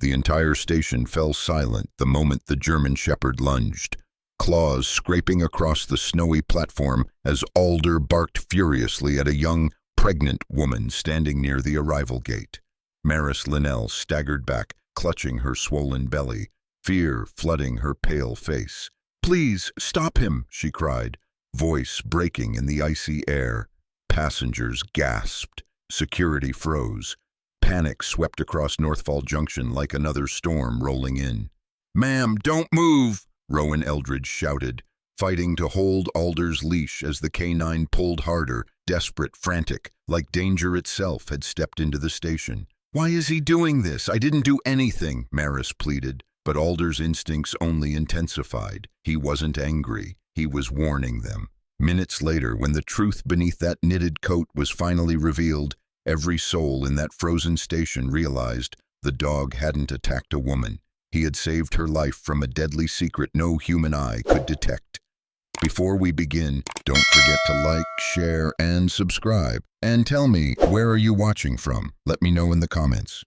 The entire station fell silent the moment the German Shepherd lunged, claws scraping across the snowy platform as Alder barked furiously at a young, pregnant woman standing near the arrival gate. Maris Linnell staggered back, clutching her swollen belly, fear flooding her pale face. "Please, stop him," she cried, voice breaking in the icy air. Passengers gasped. Security froze. Panic swept across Northfall Junction like another storm rolling in. "Ma'am, don't move!" Rowan Eldridge shouted, fighting to hold Alder's leash as the K9 pulled harder, desperate, frantic, like danger itself had stepped into the station. "Why is he doing this? I didn't do anything," Maris pleaded, but Alder's instincts only intensified. He wasn't angry. He was warning them. Minutes later, when the truth beneath that knitted coat was finally revealed, every soul in that frozen station realized the dog hadn't attacked a woman. He had saved her life from a deadly secret no human eye could detect. Before we begin, don't forget to like, share, and subscribe. And tell me, where are you watching from? Let me know in the comments.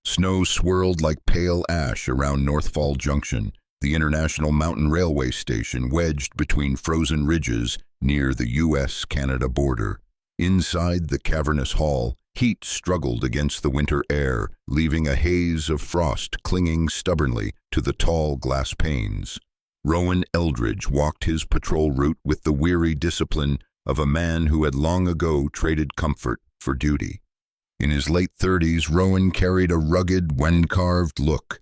Snow swirled like pale ash around Northfall Junction, the International Mountain Railway station wedged between frozen ridges near the U.S.-Canada border. Inside the cavernous hall, heat struggled against the winter air, leaving a haze of frost clinging stubbornly to the tall glass panes. Rowan Eldridge walked his patrol route with the weary discipline of a man who had long ago traded comfort for duty. In his late 30s, Rowan carried a rugged, wind-carved look,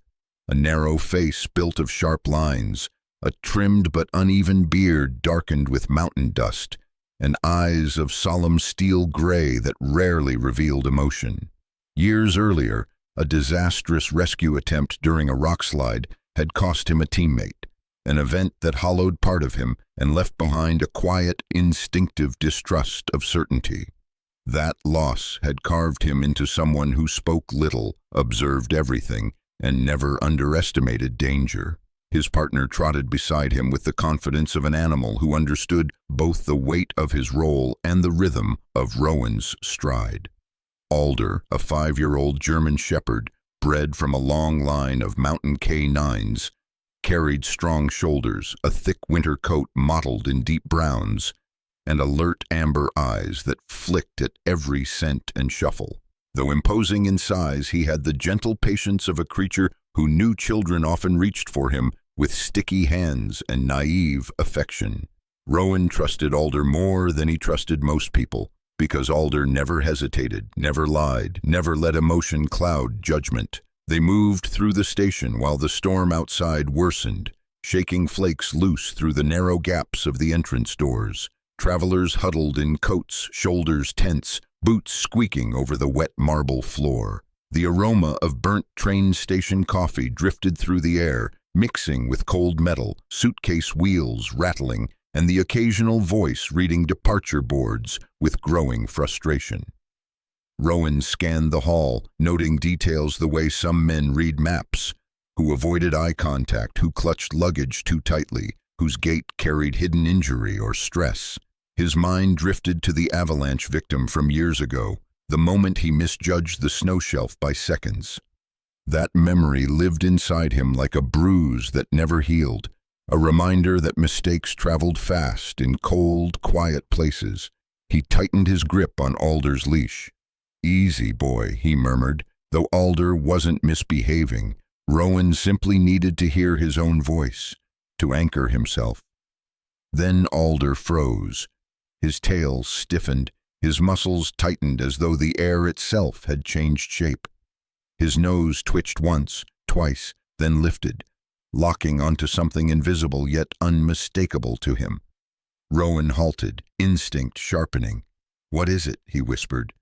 a narrow face built of sharp lines, a trimmed but uneven beard darkened with mountain dust, and eyes of solemn steel gray that rarely revealed emotion. Years earlier, a disastrous rescue attempt during a rockslide had cost him a teammate, an event that hollowed part of him and left behind a quiet, instinctive distrust of certainty. That loss had carved him into someone who spoke little, observed everything, and never underestimated danger. His partner trotted beside him with the confidence of an animal who understood both the weight of his role and the rhythm of Rowan's stride. Alder, a 5-year-old German Shepherd, bred from a long line of mountain K9s, carried strong shoulders, a thick winter coat mottled in deep browns, and alert amber eyes that flicked at every scent and shuffle. Though imposing in size, he had the gentle patience of a creature who knew children often reached for him with sticky hands and naive affection. Rowan trusted Alder more than he trusted most people, because Alder never hesitated, never lied, never let emotion cloud judgment. They moved through the station while the storm outside worsened, shaking flakes loose through the narrow gaps of the entrance doors. Travelers huddled in coats, shoulders tense, boots squeaking over the wet marble floor. The aroma of burnt train station coffee drifted through the air, mixing with cold metal, suitcase wheels rattling, and the occasional voice reading departure boards with growing frustration. Rowan scanned the hall, noting details the way some men read maps, who avoided eye contact, who clutched luggage too tightly, whose gait carried hidden injury or stress. His mind drifted to the avalanche victim from years ago, the moment he misjudged the snow shelf by seconds. That memory lived inside him like a bruise that never healed, a reminder that mistakes traveled fast in cold, quiet places. He tightened his grip on Alder's leash. "Easy, boy," he murmured. Though Alder wasn't misbehaving, Rowan simply needed to hear his own voice, to anchor himself. Then Alder froze. His tail stiffened, his muscles tightened as though the air itself had changed shape. His nose twitched once, twice, then lifted, locking onto something invisible yet unmistakable to him. Rowan halted, instinct sharpening. "What is it?" he whispered.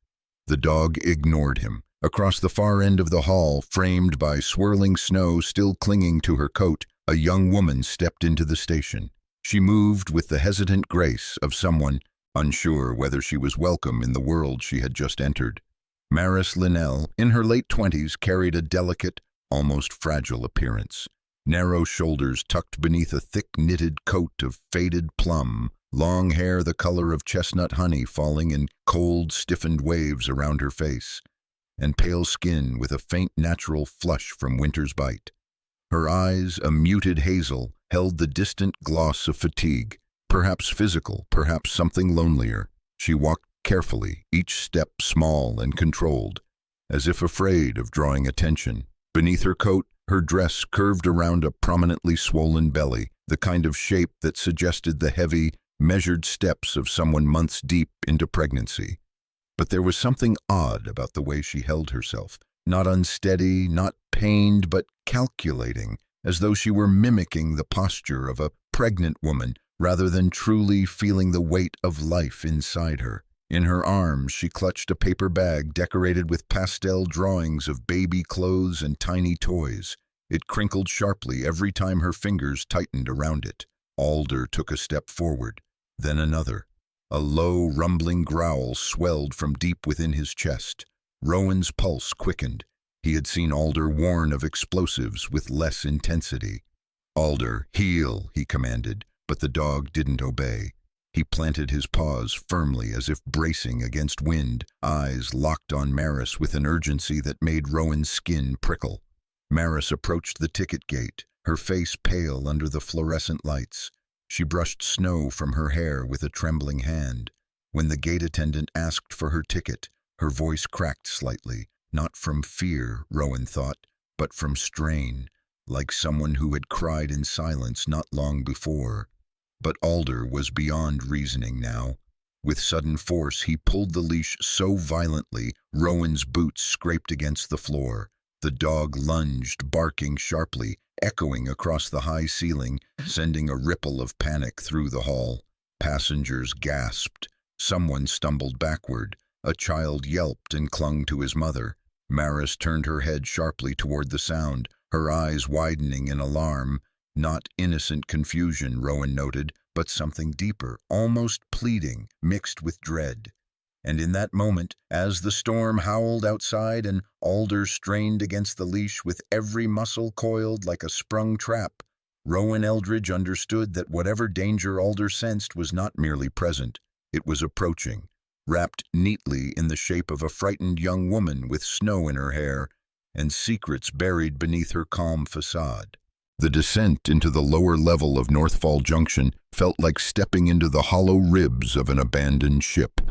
The dog ignored him. Across the far end of the hall, framed by swirling snow still clinging to her coat, a young woman stepped into the station. She moved with the hesitant grace of someone unsure whether she was welcome in the world she had just entered. Maris Linnell, in her late 20s, carried a delicate, almost fragile appearance. Narrow shoulders tucked beneath a thick knitted coat of faded plum, long hair the color of chestnut honey falling in cold, stiffened waves around her face. and pale skin with a faint natural flush from winter's bite. Her eyes, a muted hazel, held the distant gloss of fatigue, perhaps physical, perhaps something lonelier. She walked carefully, each step small and controlled, as if afraid of drawing attention. Beneath her coat, her dress curved around a prominently swollen belly, the kind of shape that suggested the heavy, measured steps of someone months deep into pregnancy. But there was something odd about the way she held herself, not unsteady, not pained, but calculating, as though she were mimicking the posture of a pregnant woman rather than truly feeling the weight of life inside her. In her arms, she clutched a paper bag decorated with pastel drawings of baby clothes and tiny toys. It crinkled sharply every time her fingers tightened around it. Alder took a step forward, then another. A low, rumbling growl swelled from deep within his chest. Rowan's pulse quickened. He had seen Alder warn of explosives with less intensity. "Alder, heel," he commanded, but the dog didn't obey. He planted his paws firmly as if bracing against wind, eyes locked on Maris with an urgency that made Rowan's skin prickle. Maris approached the ticket gate, her face pale under the fluorescent lights. She brushed snow from her hair with a trembling hand. When the gate attendant asked for her ticket, her voice cracked slightly, not from fear, Rowan thought, but from strain, like someone who had cried in silence not long before. But Alder was beyond reasoning now. With sudden force, he pulled the leash so violently, Rowan's boots scraped against the floor. The dog lunged, barking sharply, echoing across the high ceiling, sending a ripple of panic through the hall. Passengers gasped. Someone stumbled backward. A child yelped and clung to his mother. Maris turned her head sharply toward the sound, her eyes widening in alarm. Not innocent confusion, Rowan noted, but something deeper, almost pleading, mixed with dread. And in that moment, as the storm howled outside and Alder strained against the leash with every muscle coiled like a sprung trap, Rowan Eldridge understood that whatever danger Alder sensed was not merely present, it was approaching, wrapped neatly in the shape of a frightened young woman with snow in her hair and secrets buried beneath her calm facade. The descent into the lower level of Northfall Junction felt like stepping into the hollow ribs of an abandoned ship.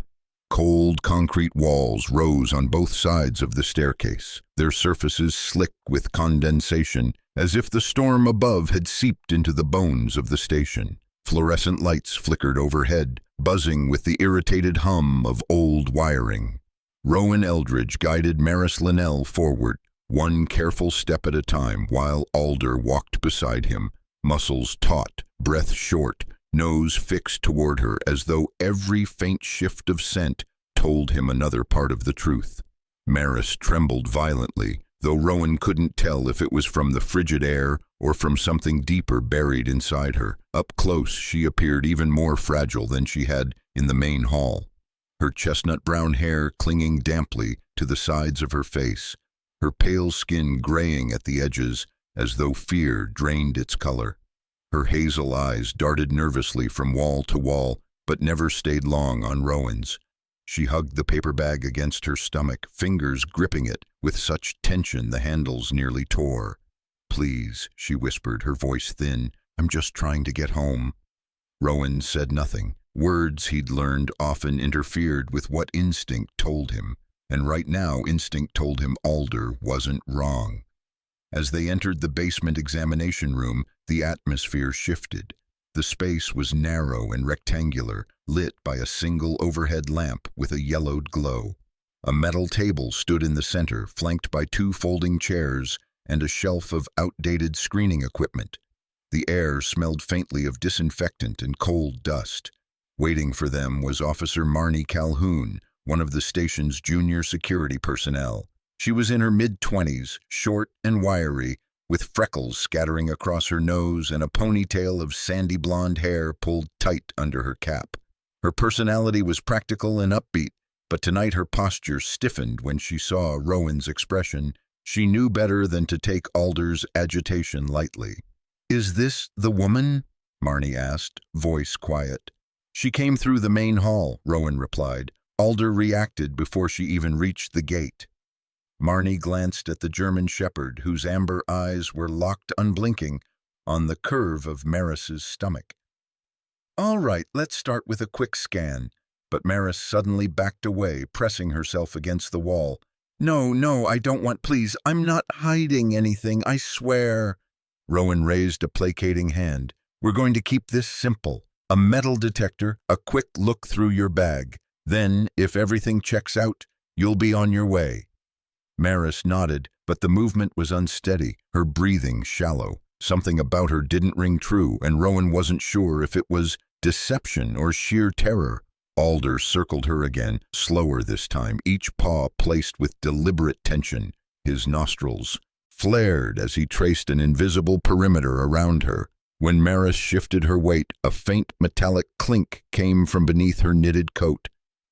Cold concrete walls rose on both sides of the staircase, their surfaces slick with condensation, as if the storm above had seeped into the bones of the station. Fluorescent lights flickered overhead, buzzing with the irritated hum of old wiring. Rowan Eldridge guided Maris Linnell forward, one careful step at a time, while Alder walked beside him, muscles taut, breath short, nose fixed toward her as though every faint shift of scent told him another part of the truth. Maris trembled violently, though Rowan couldn't tell if it was from the frigid air or from something deeper buried inside her. Up close, she appeared even more fragile than she had in the main hall, her chestnut-brown hair clinging damply to the sides of her face, her pale skin graying at the edges as though fear drained its color. Her hazel eyes darted nervously from wall to wall, but never stayed long on Rowan's. She hugged the paper bag against her stomach, fingers gripping it with such tension the handles nearly tore. "Please," she whispered, her voice thin, "I'm just trying to get home." Rowan said nothing. Words he'd learned often interfered with what instinct told him, and right now instinct told him Alder wasn't wrong. As they entered the basement examination room, the atmosphere shifted. The space was narrow and rectangular, lit by a single overhead lamp with a yellowed glow. A metal table stood in the center, flanked by two folding chairs and a shelf of outdated screening equipment. The air smelled faintly of disinfectant and cold dust. Waiting for them was Officer Marnie Calhoun, one of the station's junior security personnel. She was in her mid-20s, short and wiry, with freckles scattering across her nose and a ponytail of sandy blonde hair pulled tight under her cap. Her personality was practical and upbeat, but tonight her posture stiffened when she saw Rowan's expression. She knew better than to take Alder's agitation lightly. "Is this the woman?" Marnie asked, voice quiet. "She came through the main hall," Rowan replied. "Alder reacted before she even reached the gate." Marnie glanced at the German shepherd, whose amber eyes were locked unblinking on the curve of Maris's stomach. "All right, let's start with a quick scan." But Maris suddenly backed away, pressing herself against the wall. No, I don't want, please. I'm not hiding anything, I swear." Rowan raised a placating hand. "We're going to keep this simple. A metal detector, a quick look through your bag. Then, if everything checks out, you'll be on your way." Maris nodded, but the movement was unsteady, her breathing shallow. Something about her didn't ring true, and Rowan wasn't sure if it was deception or sheer terror. Alder circled her again, slower this time, each paw placed with deliberate tension. His nostrils flared as he traced an invisible perimeter around her. When Maris shifted her weight, a faint metallic clink came from beneath her knitted coat.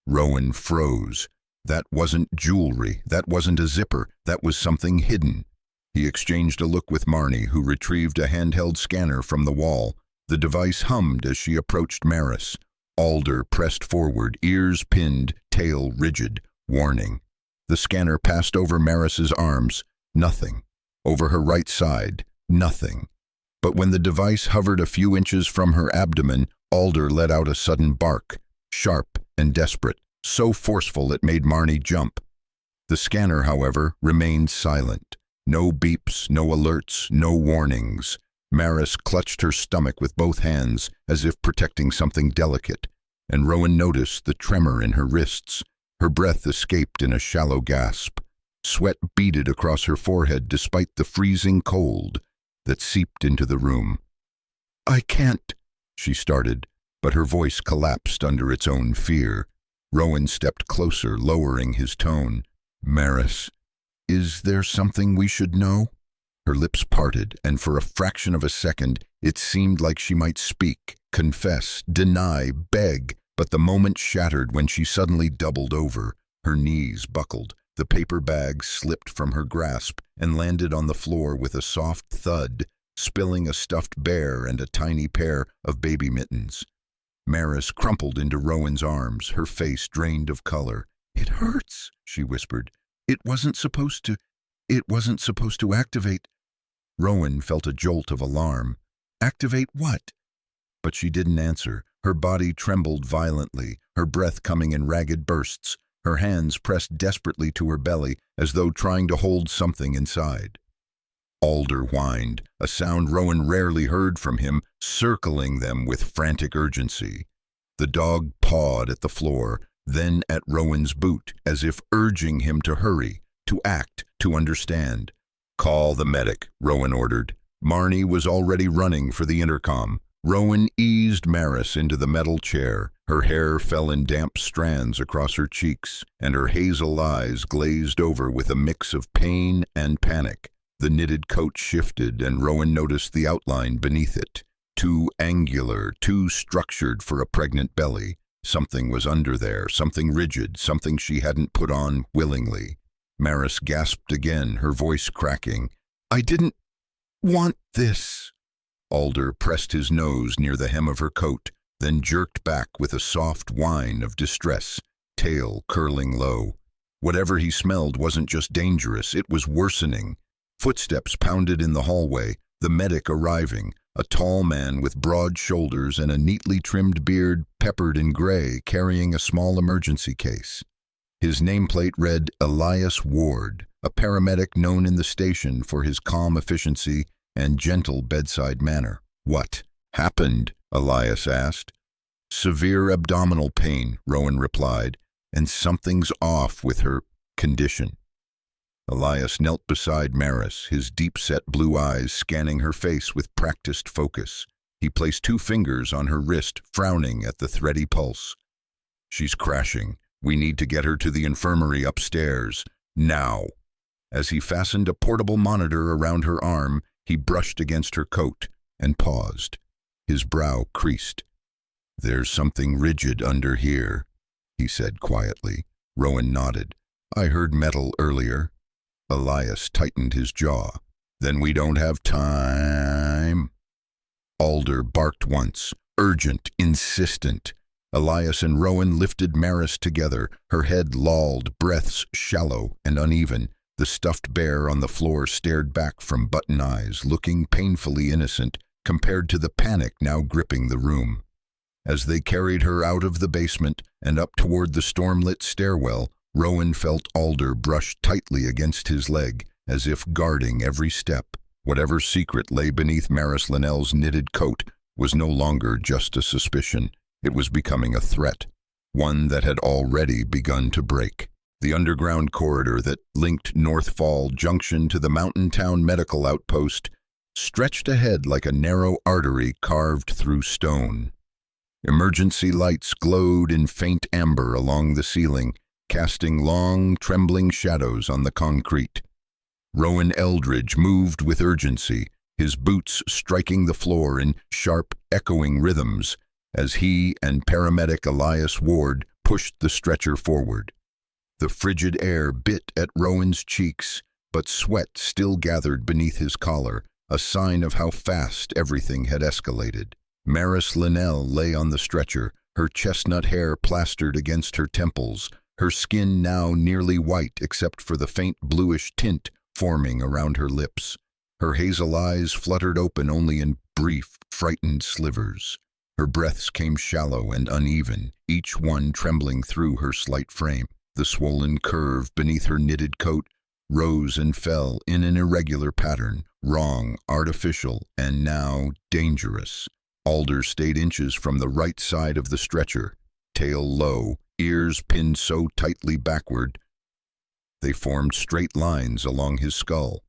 Rowan froze. That wasn't jewelry, that wasn't a zipper, that was something hidden. He exchanged a look with Marnie, who retrieved a handheld scanner from the wall. The device hummed as she approached Maris. Alder pressed forward, ears pinned, tail rigid. Warning. The scanner passed over Maris's arms. Nothing. Over her right side. Nothing. But when the device hovered a few inches from her abdomen, Alder let out a sudden bark, sharp and desperate, so forceful it made Marnie jump. The scanner, however, remained silent. No beeps, no alerts, no warnings. Maris clutched her stomach with both hands, as if protecting something delicate, and Rowan noticed the tremor in her wrists. Her breath escaped in a shallow gasp. Sweat beaded across her forehead despite the freezing cold that seeped into the room. "I can't," she started, but her voice collapsed under its own fear. Rowan stepped closer, lowering his tone. "Maris, is there something we should know?" Her lips parted, and for a fraction of a second it seemed like she might speak, confess, deny, beg, but the moment shattered when she suddenly doubled over. Her knees buckled. The paper bag slipped from her grasp and landed on the floor with a soft thud, spilling a stuffed bear and a tiny pair of baby mittens. Maris crumpled into Rowan's arms, her face drained of color. "It hurts," she whispered. It wasn't supposed to activate." Rowan felt a jolt of alarm. "Activate what?" But she didn't answer. Her body trembled violently, her breath coming in ragged bursts. Her hands pressed desperately to her belly, as though trying to hold something inside. Alder whined, a sound Rowan rarely heard from him, circling them with frantic urgency. The dog pawed at the floor, then at Rowan's boot, as if urging him to hurry, to act, to understand. "Call the medic," Rowan ordered. Marnie was already running for the intercom. Rowan eased Maris into the metal chair. Her hair fell in damp strands across her cheeks, and her hazel eyes glazed over with a mix of pain and panic. The knitted coat shifted, and Rowan noticed the outline beneath it. Too angular, too structured for a pregnant belly. Something was under there, something rigid, something she hadn't put on willingly. Maris gasped again, her voice cracking. "I didn't want this." Alder pressed his nose near the hem of her coat, then jerked back with a soft whine of distress, tail curling low. Whatever he smelled wasn't just dangerous, it was worsening. Footsteps pounded in the hallway, the medic arriving, a tall man with broad shoulders and a neatly trimmed beard peppered in gray, carrying a small emergency case. His nameplate read Elias Ward, a paramedic known in the station for his calm efficiency and gentle bedside manner. "What happened?" Elias asked. "Severe abdominal pain," Rowan replied, "and something's off with her condition." Elias knelt beside Maris, his deep-set blue eyes scanning her face with practiced focus. He placed 2 fingers on her wrist, frowning at the thready pulse. "She's crashing. We need to get her to the infirmary upstairs. Now." As he fastened a portable monitor around her arm, he brushed against her coat and paused. His brow creased. "There's something rigid under here," he said quietly. Rowan nodded. "I heard metal earlier." Elias tightened his jaw. "Then we don't have time." Alder barked once, urgent, insistent. Elias and Rowan lifted Maris together, her head lolled, breaths shallow and uneven. The stuffed bear on the floor stared back from button eyes, looking painfully innocent compared to the panic now gripping the room. As they carried her out of the basement and up toward the storm-lit stairwell, Rowan felt Alder brush tightly against his leg, as if guarding every step. Whatever secret lay beneath Maris Linnell's knitted coat was no longer just a suspicion. It was becoming a threat, one that had already begun to break. The underground corridor that linked Northfall Junction to the mountain town medical outpost stretched ahead like a narrow artery carved through stone. Emergency lights glowed in faint amber along the ceiling, casting long, trembling shadows on the concrete. Rowan Eldridge moved with urgency, his boots striking the floor in sharp, echoing rhythms as he and paramedic Elias Ward pushed the stretcher forward. The frigid air bit at Rowan's cheeks, but sweat still gathered beneath his collar, a sign of how fast everything had escalated. Maris Linnell lay on the stretcher, her chestnut hair plastered against her temples, her skin now nearly white except for the faint bluish tint forming around her lips. Her hazel eyes fluttered open only in brief, frightened slivers. Her breaths came shallow and uneven, each one trembling through her slight frame. The swollen curve beneath her knitted coat rose and fell in an irregular pattern, wrong, artificial, and now dangerous. Alder stayed inches from the right side of the stretcher, tail low, ears pinned so tightly backward they formed straight lines along his skull.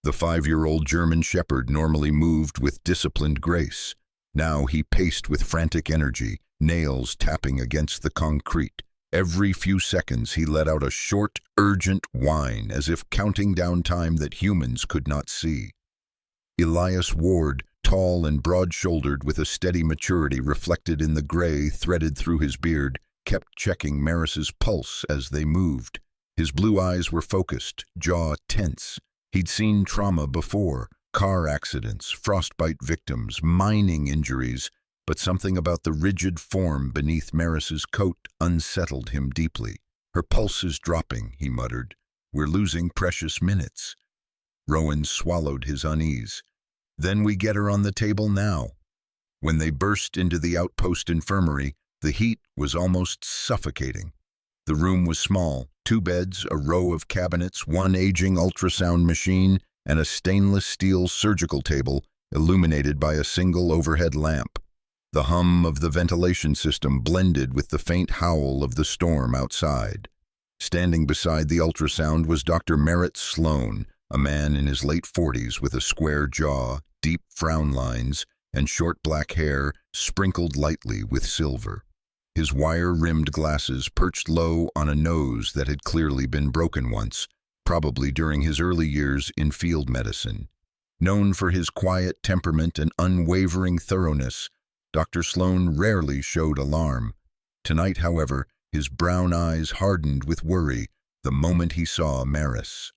The 5-year-old German shepherd normally moved with disciplined grace. Now he paced with frantic energy, nails tapping against the concrete. Every few seconds he let out a short, urgent whine, as if counting down time that humans could not see. Elias Ward, tall and broad-shouldered with a steady maturity reflected in the gray threaded through his beard, kept checking Maris's pulse as they moved. His blue eyes were focused, jaw tense. He'd seen trauma before, car accidents, frostbite victims, mining injuries, but something about the rigid form beneath Maris's coat unsettled him deeply. Her pulse is dropping, he muttered. We're losing precious minutes. Rowan swallowed his unease. Then we get her on the table now. When they burst into the outpost infirmary, the heat was almost suffocating. The room was small, 2 beds, a row of cabinets, 1 aging ultrasound machine, and a stainless steel surgical table illuminated by a single overhead lamp. The hum of the ventilation system blended with the faint howl of the storm outside. Standing beside the ultrasound was Dr. Merritt Sloan, a man in his late 40s with a square jaw, deep frown lines, and short black hair sprinkled lightly with silver. His wire-rimmed glasses perched low on a nose that had clearly been broken once, probably during his early years in field medicine. Known for his quiet temperament and unwavering thoroughness, Dr. Sloan rarely showed alarm. Tonight, however, his brown eyes hardened with worry the moment he saw Maris.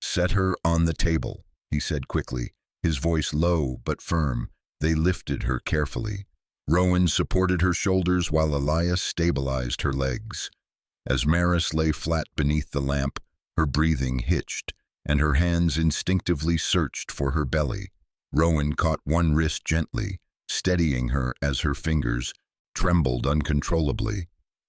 "Set her on the table," he said quickly, his voice low but firm. They lifted her carefully. Rowan supported her shoulders while Elias stabilized her legs. As Maris lay flat beneath the lamp, her breathing hitched, and her hands instinctively searched for her belly. Rowan caught one wrist gently, steadying her as her fingers trembled uncontrollably.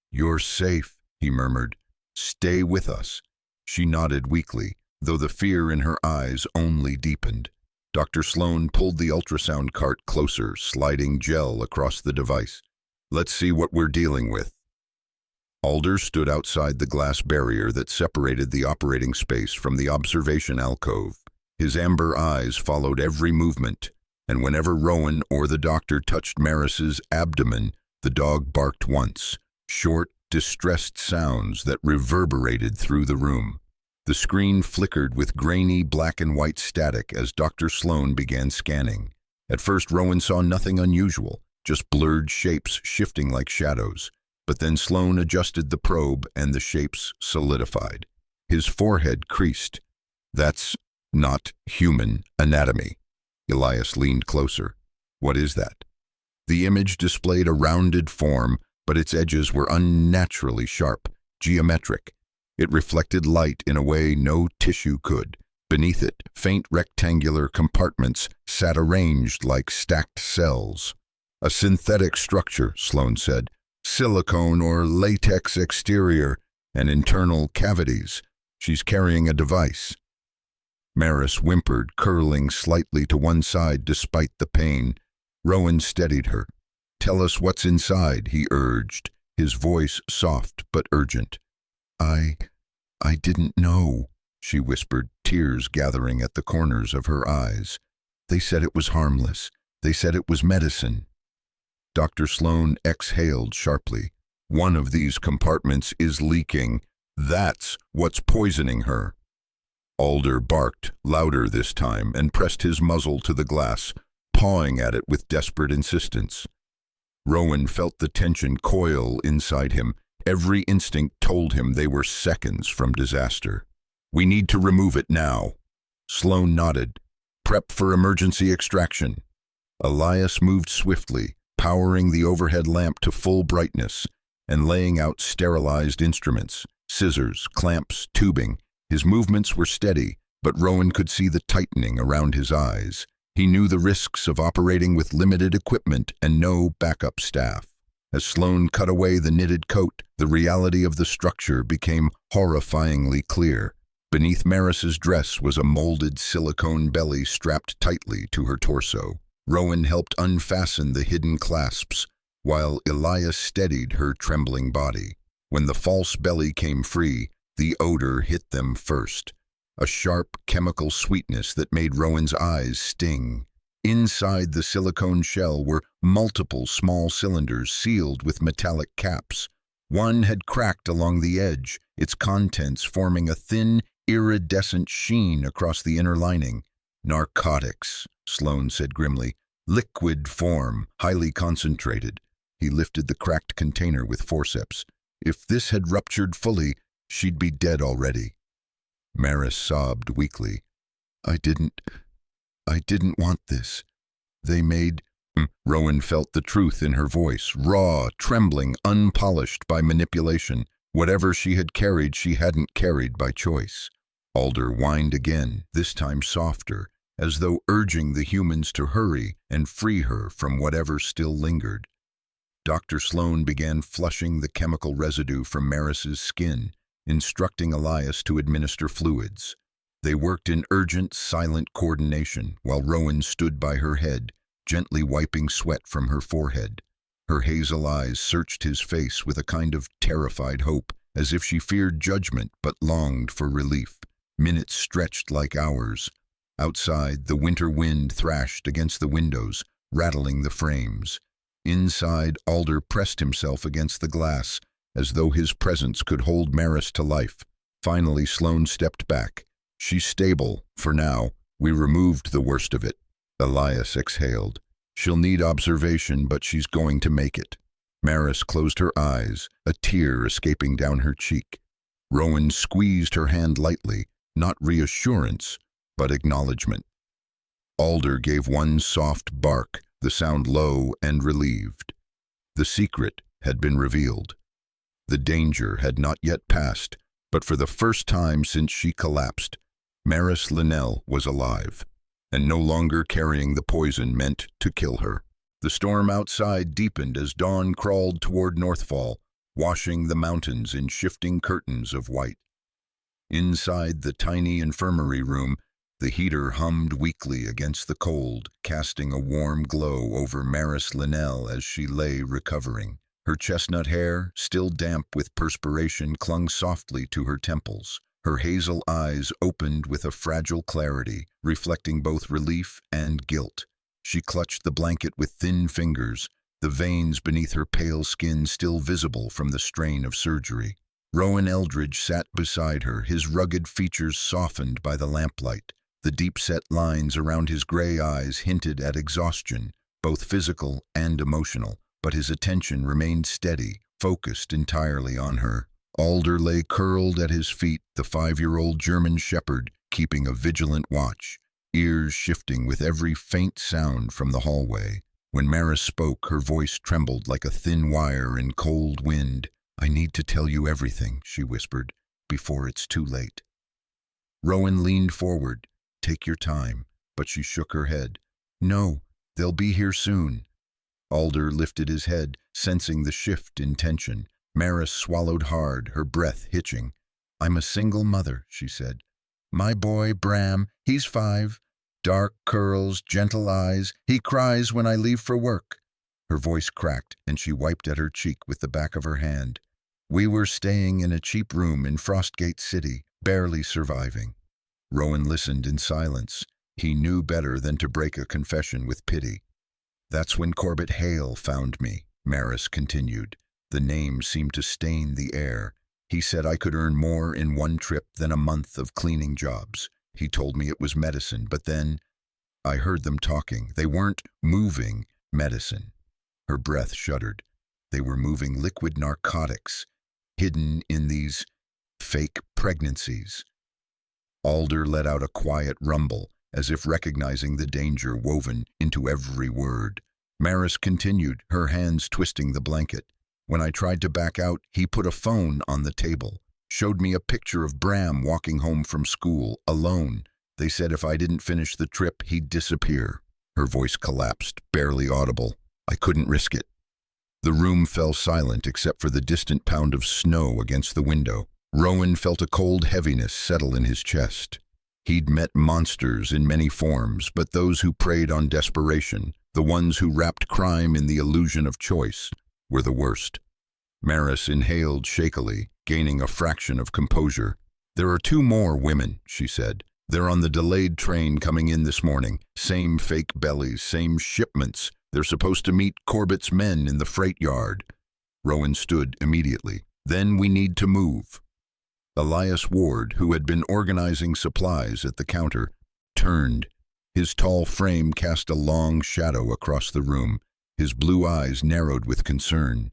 "You're safe," he murmured. "Stay with us." She nodded weakly, though the fear in her eyes only deepened. Dr. Sloan pulled the ultrasound cart closer, sliding gel across the device. "Let's see what we're dealing with." Alder stood outside the glass barrier that separated the operating space from the observation alcove. His amber eyes followed every movement, and whenever Rowan or the doctor touched Maris's abdomen, the dog barked once, short, distressed sounds that reverberated through the room. The screen flickered with grainy black and white static as Dr. Sloan began scanning. At first, Rowan saw nothing unusual, just blurred shapes shifting like shadows. But then Sloan adjusted the probe and the shapes solidified. His forehead creased. "That's not human anatomy." Elias leaned closer. "What is that?" The image displayed a rounded form, but its edges were unnaturally sharp, geometric. It reflected light in a way no tissue could. Beneath it, faint rectangular compartments sat arranged like stacked cells. A synthetic structure, Sloane said. Silicone or latex exterior and internal cavities. She's carrying a device. Maris whimpered, curling slightly to one side despite the pain. Rowan steadied her. "Tell us what's inside," he urged, his voice soft but urgent. I didn't know," she whispered, tears gathering at the corners of her eyes. "They said it was harmless. They said it was medicine." Dr. Sloane exhaled sharply. "One of these compartments is leaking. That's what's poisoning her." Alder barked, louder this time, and pressed his muzzle to the glass, pawing at it with desperate insistence. Rowan felt the tension coil inside him. Every instinct told him they were seconds from disaster. "We need to remove it now." Sloane nodded. "Prep for emergency extraction." Elias moved swiftly, powering the overhead lamp to full brightness and laying out sterilized instruments, scissors, clamps, tubing. His movements were steady, but Rowan could see the tightening around his eyes. He knew the risks of operating with limited equipment and no backup staff. As Sloane cut away the knitted coat, the reality of the structure became horrifyingly clear. Beneath Maris's dress was a molded silicone belly strapped tightly to her torso. Rowan helped unfasten the hidden clasps, while Elias steadied her trembling body. When the false belly came free, the odor hit them first. A sharp chemical sweetness that made Rowan's eyes sting. Inside the silicone shell were multiple small cylinders sealed with metallic caps. One had cracked along the edge, its contents forming a thin, iridescent sheen across the inner lining. "Narcotics," Sloane said grimly. "Liquid form, highly concentrated." He lifted the cracked container with forceps. "If this had ruptured fully, she'd be dead already." Maris sobbed weakly. I didn't want this. They made..." Rowan felt the truth in her voice, raw, trembling, unpolished by manipulation. Whatever she had carried, she hadn't carried by choice. Alder whined again, this time softer, as though urging the humans to hurry and free her from whatever still lingered. Dr. Sloane began flushing the chemical residue from Maris's skin, instructing Elias to administer fluids. They worked in urgent, silent coordination while Rowan stood by her head, gently wiping sweat from her forehead. Her hazel eyes searched his face with a kind of terrified hope, as if she feared judgment but longed for relief. Minutes stretched like hours. Outside, the winter wind thrashed against the windows, rattling the frames. Inside, Alder pressed himself against the glass, as though his presence could hold Maris to life. Finally, Sloane stepped back. "She's stable, for now. We removed the worst of it." Elias exhaled. "She'll need observation, but she's going to make it." Maris closed her eyes, a tear escaping down her cheek. Rowan squeezed her hand lightly, not reassurance, but acknowledgement. Alder gave one soft bark, the sound low and relieved. The secret had been revealed. The danger had not yet passed, but for the first time since she collapsed, Maris Linnell was alive, and no longer carrying the poison meant to kill her. The storm outside deepened as dawn crawled toward Northfall, washing the mountains in shifting curtains of white. Inside the tiny infirmary room, the heater hummed weakly against the cold, casting a warm glow over Maris Linnell as she lay recovering. Her chestnut hair, still damp with perspiration, clung softly to her temples. Her hazel eyes opened with a fragile clarity, reflecting both relief and guilt. She clutched the blanket with thin fingers, the veins beneath her pale skin still visible from the strain of surgery. Rowan Eldridge sat beside her, his rugged features softened by the lamplight. The deep-set lines around his gray eyes hinted at exhaustion, both physical and emotional, but his attention remained steady, focused entirely on her. Alder lay curled at his feet, the 5-year-old German shepherd, keeping a vigilant watch, ears shifting with every faint sound from the hallway. When Maris spoke, her voice trembled like a thin wire in cold wind. "I need to tell you everything," she whispered. before it's too late." Rowan leaned forward. "Take your time," but she shook her head. "No, they'll be here soon." Alder lifted his head, sensing the shift in tension. Maris swallowed hard, her breath hitching. "I'm a single mother," she said. "My boy, Bram, he's 5. Dark curls, gentle eyes. He cries when I leave for work." Her voice cracked, and she wiped at her cheek with the back of her hand. "We were staying in a cheap room in Frostgate City, barely surviving." Rowan listened in silence. He knew better than to break a confession with pity. "That's when Corbett Hale found me," Maris continued. The name seemed to stain the air. "He said I could earn more in one trip than a month of cleaning jobs. He told me it was medicine, but then I heard them talking. They weren't moving medicine." Her breath shuddered. They were moving liquid narcotics, hidden in these fake pregnancies. Alder let out a quiet rumble, as if recognizing the danger woven into every word. Maris continued, her hands twisting the blanket. "When I tried to back out, he put a phone on the table, showed me a picture of Bram walking home from school, alone. They said if I didn't finish the trip, he'd disappear." Her voice collapsed, barely audible. "I couldn't risk it." The room fell silent except for the distant pound of snow against the window. Rowan felt a cold heaviness settle in his chest. He'd met monsters in many forms, but those who preyed on desperation, the ones who wrapped crime in the illusion of choice, were the worst. Maris inhaled shakily, gaining a fraction of composure. "There are 2 more women," she said. "They're on the delayed train coming in this morning. Same fake bellies, same shipments. They're supposed to meet Corbett's men in the freight yard." Rowan stood immediately. "Then we need to move." Elias Ward, who had been organizing supplies at the counter, turned. His tall frame cast a long shadow across the room. His blue eyes narrowed with concern.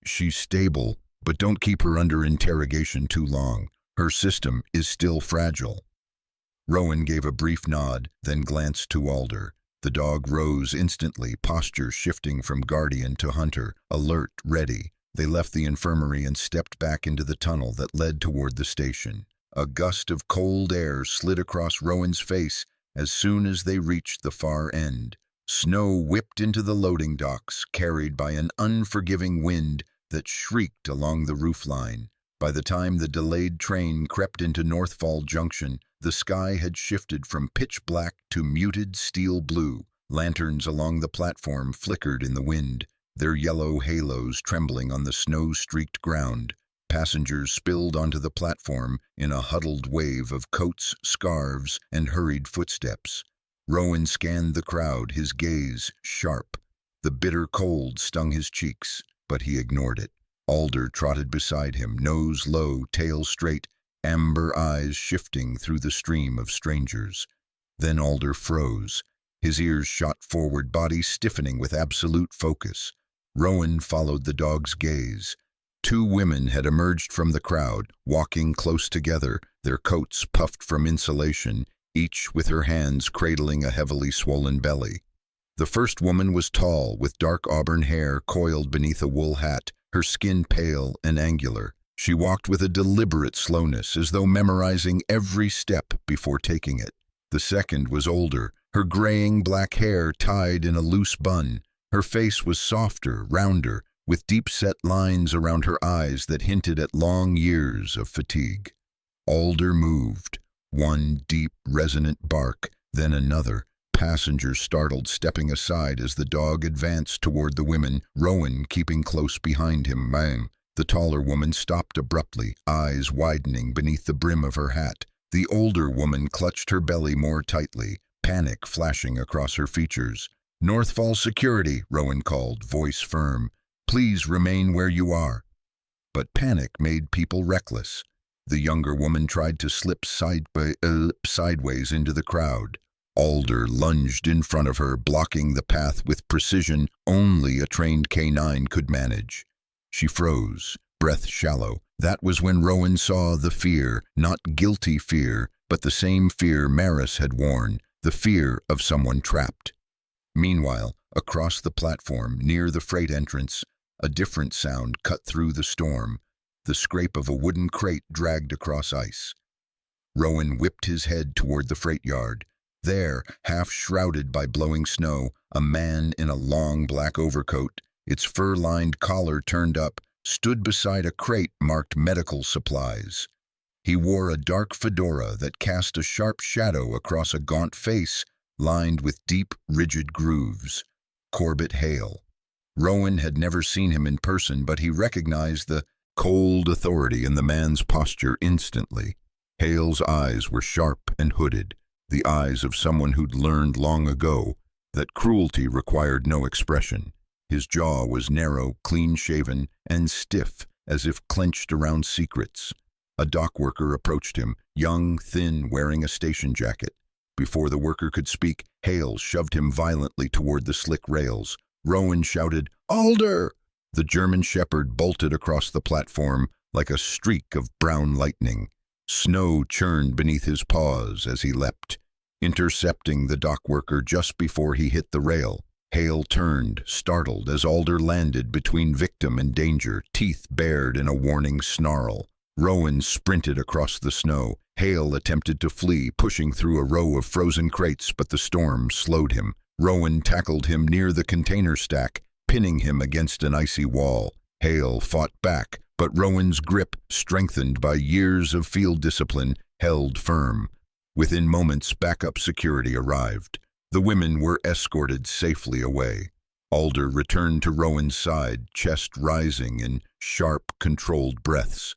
"She's stable, but don't keep her under interrogation too long. Her system is still fragile." Rowan gave a brief nod, then glanced to Alder. The dog rose instantly, posture shifting from guardian to hunter, alert, ready. They left the infirmary and stepped back into the tunnel that led toward the station. A gust of cold air slid across Rowan's face as soon as they reached the far end. Snow whipped into the loading docks, carried by an unforgiving wind that shrieked along the roofline. By the time the delayed train crept into Northfall Junction, the sky had shifted from pitch black to muted steel blue. Lanterns along the platform flickered in the wind, their yellow halos trembling on the snow-streaked ground. Passengers spilled onto the platform in a huddled wave of coats, scarves, and hurried footsteps. Rowan scanned the crowd, his gaze sharp. The bitter cold stung his cheeks, but he ignored it. Alder trotted beside him, nose low, tail straight, amber eyes shifting through the stream of strangers. Then Alder froze. His ears shot forward, body stiffening with absolute focus. Rowan followed the dog's gaze. 2 women had emerged from the crowd, walking close together, their coats puffed from insulation, each with her hands cradling a heavily swollen belly. The first woman was tall, with dark auburn hair coiled beneath a wool hat, her skin pale and angular. She walked with a deliberate slowness, as though memorizing every step before taking it. The second was older, her graying black hair tied in a loose bun. Her face was softer, rounder, with deep-set lines around her eyes that hinted at long years of fatigue. Alder moved. One deep, resonant bark, then another. Passengers startled, stepping aside as the dog advanced toward the women, Rowan keeping close behind him. "Ma'am." The taller woman stopped abruptly, eyes widening beneath the brim of her hat. The older woman clutched her belly more tightly, panic flashing across her features. "Northfall Security," Rowan called, voice firm. "Please remain where you are." But panic made people reckless. The younger woman tried to slip sideways into the crowd. Alder lunged in front of her, blocking the path with precision only a trained canine could manage. She froze, breath shallow. That was when Rowan saw the fear, not guilty fear, but the same fear Maris had worn, the fear of someone trapped. Meanwhile, across the platform, near the freight entrance, a different sound cut through the storm. the scrape of a wooden crate dragged across ice. Rowan whipped his head toward the freight yard. There, half shrouded by blowing snow, a man in a long black overcoat, its fur-lined collar turned up, stood beside a crate marked medical supplies. He wore a dark fedora that cast a sharp shadow across a gaunt face lined with deep, rigid grooves. Corbett Hale. Rowan had never seen him in person, but he recognized the cold authority in the man's posture instantly. Hale's eyes were sharp and hooded, the eyes of someone who'd learned long ago that cruelty required no expression. His jaw was narrow, clean-shaven, and stiff, as if clenched around secrets. A dock worker approached him, young, thin, wearing a station jacket. Before the worker could speak, Hale shoved him violently toward the slick rails. Rowan shouted, "Alder!" The German Shepherd bolted across the platform like a streak of brown lightning. Snow churned beneath his paws as he leapt, intercepting the dock worker just before he hit the rail. Hale turned, startled, as Alder landed between victim and danger, teeth bared in a warning snarl. Rowan sprinted across the snow. Hale attempted to flee, pushing through a row of frozen crates, but the storm slowed him. Rowan tackled him near the container stack, pinning him against an icy wall. Hale fought back, but Rowan's grip, strengthened by years of field discipline, held firm. Within moments, backup security arrived. The women were escorted safely away. Alder returned to Rowan's side, chest rising in sharp, controlled breaths.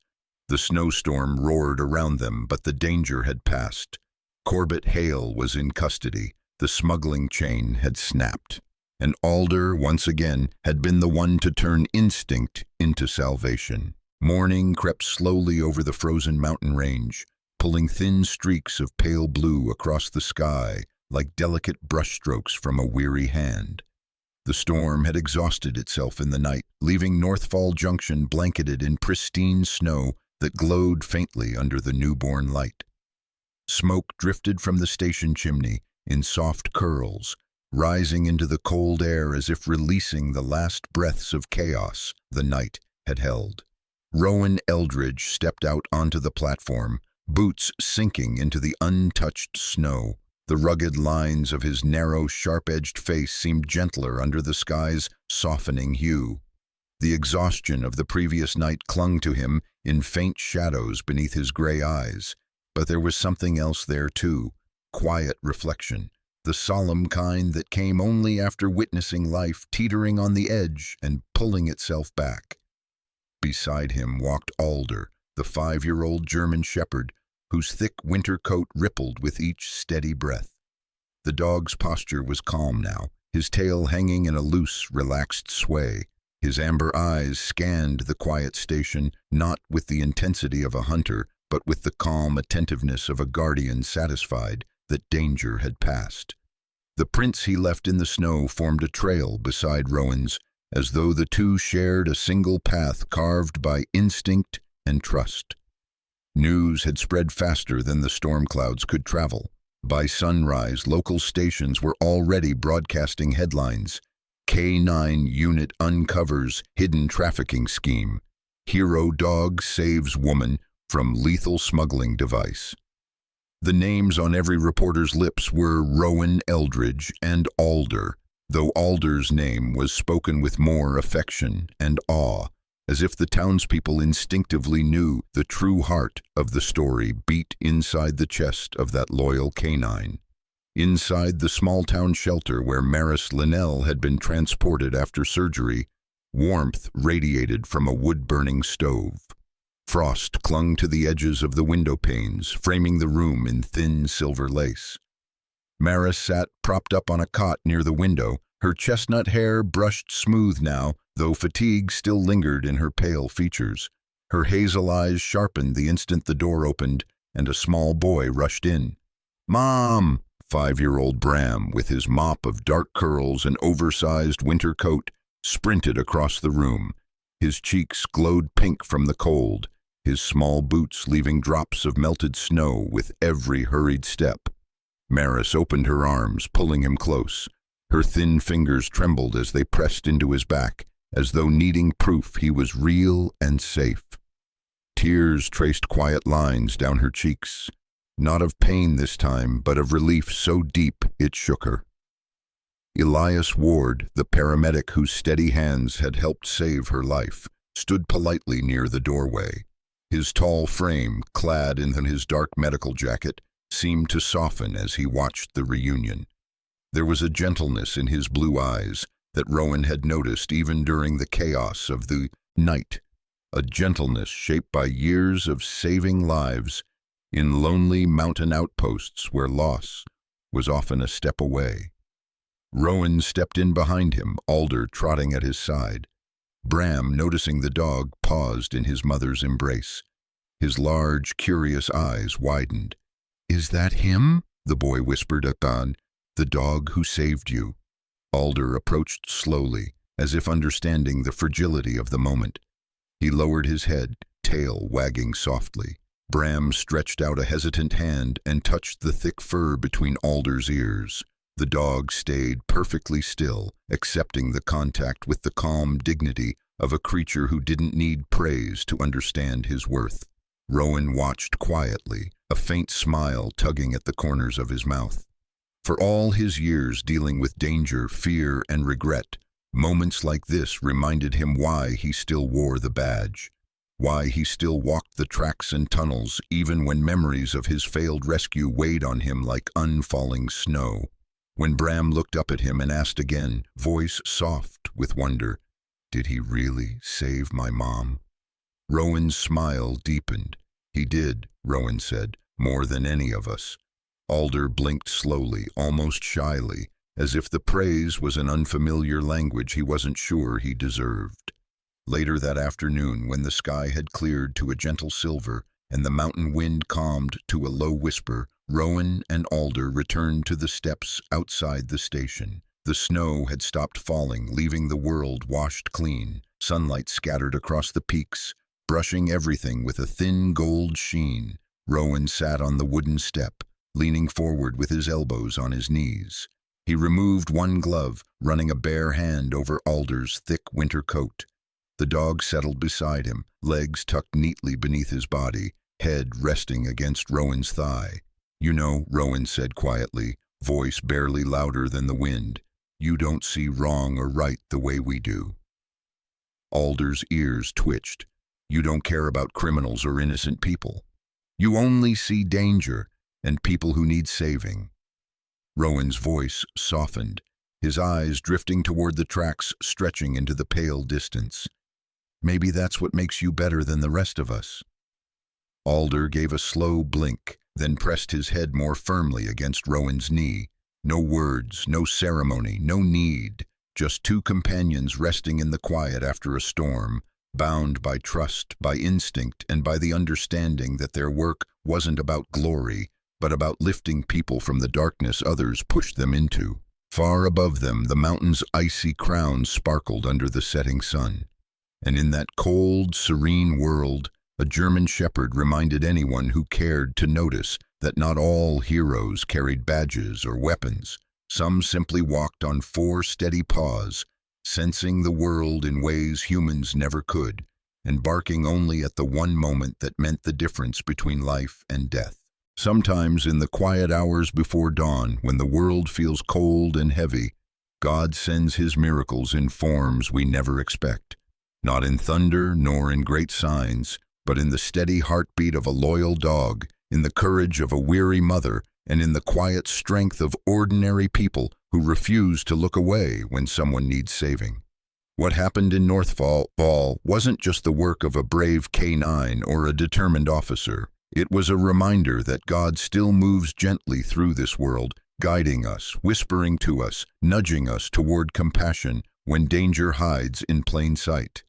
The snowstorm roared around them, but the danger had passed. Corbett Hale was in custody. The smuggling chain had snapped. And Alder, once again, had been the one to turn instinct into salvation. Morning crept slowly over the frozen mountain range, pulling thin streaks of pale blue across the sky like delicate brushstrokes from a weary hand. The storm had exhausted itself in the night, leaving Northfall Junction blanketed in pristine snow that glowed faintly under the newborn light. Smoke drifted from the station chimney in soft curls, rising into the cold air as if releasing the last breaths of chaos the night had held. Rowan Eldridge stepped out onto the platform, boots sinking into the untouched snow. The rugged lines of his narrow, sharp-edged face seemed gentler under the sky's softening hue. The exhaustion of the previous night clung to him in faint shadows beneath his gray eyes, but there was something else there too, quiet reflection, the solemn kind that came only after witnessing life teetering on the edge and pulling itself back. Beside him walked Alder, the 5-year-old German Shepherd, whose thick winter coat rippled with each steady breath. The dog's posture was calm now, his tail hanging in a loose, relaxed sway. His amber eyes scanned the quiet station, not with the intensity of a hunter, but with the calm attentiveness of a guardian satisfied that danger had passed. The prints he left in the snow formed a trail beside Rowan's, as though the two shared a single path carved by instinct and trust. News had spread faster than the storm clouds could travel. By sunrise, local stations were already broadcasting headlines. K9 unit uncovers hidden trafficking scheme. Hero dog saves woman from lethal smuggling device. The names on every reporter's lips were Rowan Eldridge and Alder, though Alder's name was spoken with more affection and awe, as if the townspeople instinctively knew the true heart of the story beat inside the chest of that loyal canine. Inside the small-town shelter where Maris Linnell had been transported after surgery, warmth radiated from a wood-burning stove. Frost clung to the edges of the window panes, framing the room in thin silver lace. Maris sat propped up on a cot near the window, her chestnut hair brushed smooth now, though fatigue still lingered in her pale features. Her hazel eyes sharpened the instant the door opened, and a small boy rushed in. "Mom!" 5-year-old Bram, with his mop of dark curls and oversized winter coat, sprinted across the room. His cheeks glowed pink from the cold, his small boots leaving drops of melted snow with every hurried step. Maris opened her arms, pulling him close. Her thin fingers trembled as they pressed into his back, as though needing proof he was real and safe. Tears traced quiet lines down her cheeks, not of pain this time, but of relief so deep it shook her. Elias Ward, the paramedic whose steady hands had helped save her life, stood politely near the doorway. His tall frame, clad in his dark medical jacket, seemed to soften as he watched the reunion. There was a gentleness in his blue eyes that Rowan had noticed even during the chaos of the night, a gentleness shaped by years of saving lives in lonely mountain outposts where loss was often a step away. Rowan stepped in behind him, Alder trotting at his side. Bram, noticing the dog, paused in his mother's embrace. His large, curious eyes widened. "Is that him?" the boy whispered at Don. "The dog who saved you." Alder approached slowly, as if understanding the fragility of the moment. He lowered his head, tail wagging softly. Bram stretched out a hesitant hand and touched the thick fur between Alder's ears. The dog stayed perfectly still, accepting the contact with the calm dignity of a creature who didn't need praise to understand his worth. Rowan watched quietly, a faint smile tugging at the corners of his mouth. For all his years dealing with danger, fear, and regret, moments like this reminded him why he still wore the badge, why he still walked the tracks and tunnels even when memories of his failed rescue weighed on him like unfalling snow. When Bram looked up at him and asked again, voice soft with wonder, "Did he really save my mom?" Rowan's smile deepened. "He did," Rowan said, "more than any of us." Alder blinked slowly, almost shyly, as if the praise was an unfamiliar language he wasn't sure he deserved. Later that afternoon, when the sky had cleared to a gentle silver and the mountain wind calmed to a low whisper, Rowan and Alder returned to the steps outside the station. The snow had stopped falling, leaving the world washed clean. Sunlight scattered across the peaks, brushing everything with a thin gold sheen. Rowan sat on the wooden step, leaning forward with his elbows on his knees. He removed one glove, running a bare hand over Alder's thick winter coat. The dog settled beside him, legs tucked neatly beneath his body, head resting against Rowan's thigh. "You know," Rowan said quietly, voice barely louder than the wind, "you don't see wrong or right the way we do." Alder's ears twitched. "You don't care about criminals or innocent people. You only see danger and people who need saving." Rowan's voice softened, his eyes drifting toward the tracks stretching into the pale distance. "Maybe that's what makes you better than the rest of us." Alder gave a slow blink, then pressed his head more firmly against Rowan's knee. No words, no ceremony, no need, just two companions resting in the quiet after a storm, bound by trust, by instinct, and by the understanding that their work wasn't about glory, but about lifting people from the darkness others pushed them into. Far above them, the mountain's icy crown sparkled under the setting sun. And in that cold, serene world, a German shepherd reminded anyone who cared to notice that not all heroes carried badges or weapons. Some simply walked on four steady paws, sensing the world in ways humans never could, and barking only at the one moment that meant the difference between life and death. Sometimes in the quiet hours before dawn, when the world feels cold and heavy, God sends his miracles in forms we never expect. Not in thunder nor in great signs, but in the steady heartbeat of a loyal dog, in the courage of a weary mother, and in the quiet strength of ordinary people who refuse to look away when someone needs saving. What happened in Northfall wasn't just the work of a brave K9 or a determined officer. It was a reminder that God still moves gently through this world, guiding us, whispering to us, nudging us toward compassion when danger hides in plain sight.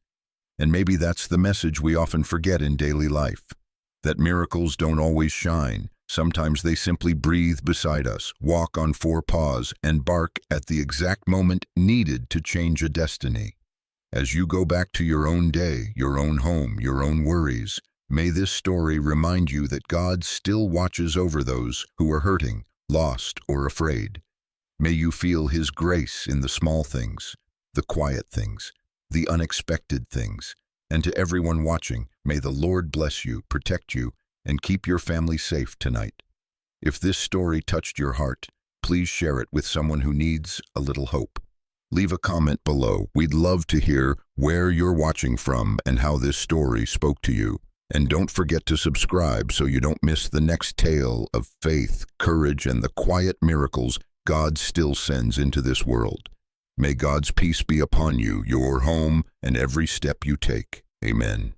And maybe that's the message we often forget in daily life, that miracles don't always shine. Sometimes they simply breathe beside us, walk on four paws, and bark at the exact moment needed to change a destiny. As you go back to your own day, your own home, your own worries, may this story remind you that God still watches over those who are hurting, lost, or afraid. May you feel his grace in the small things, the quiet things, the unexpected things. And to everyone watching, May the Lord bless you, protect you, and keep your family safe tonight. If this story touched your heart, please share it with someone who needs a little hope. Leave a comment below. We'd love to hear where you're watching from and how this story spoke to you. And don't forget to subscribe so you don't miss the next tale of faith, courage, and the quiet miracles God still sends into this world. May God's peace be upon you, your home, and every step you take. Amen.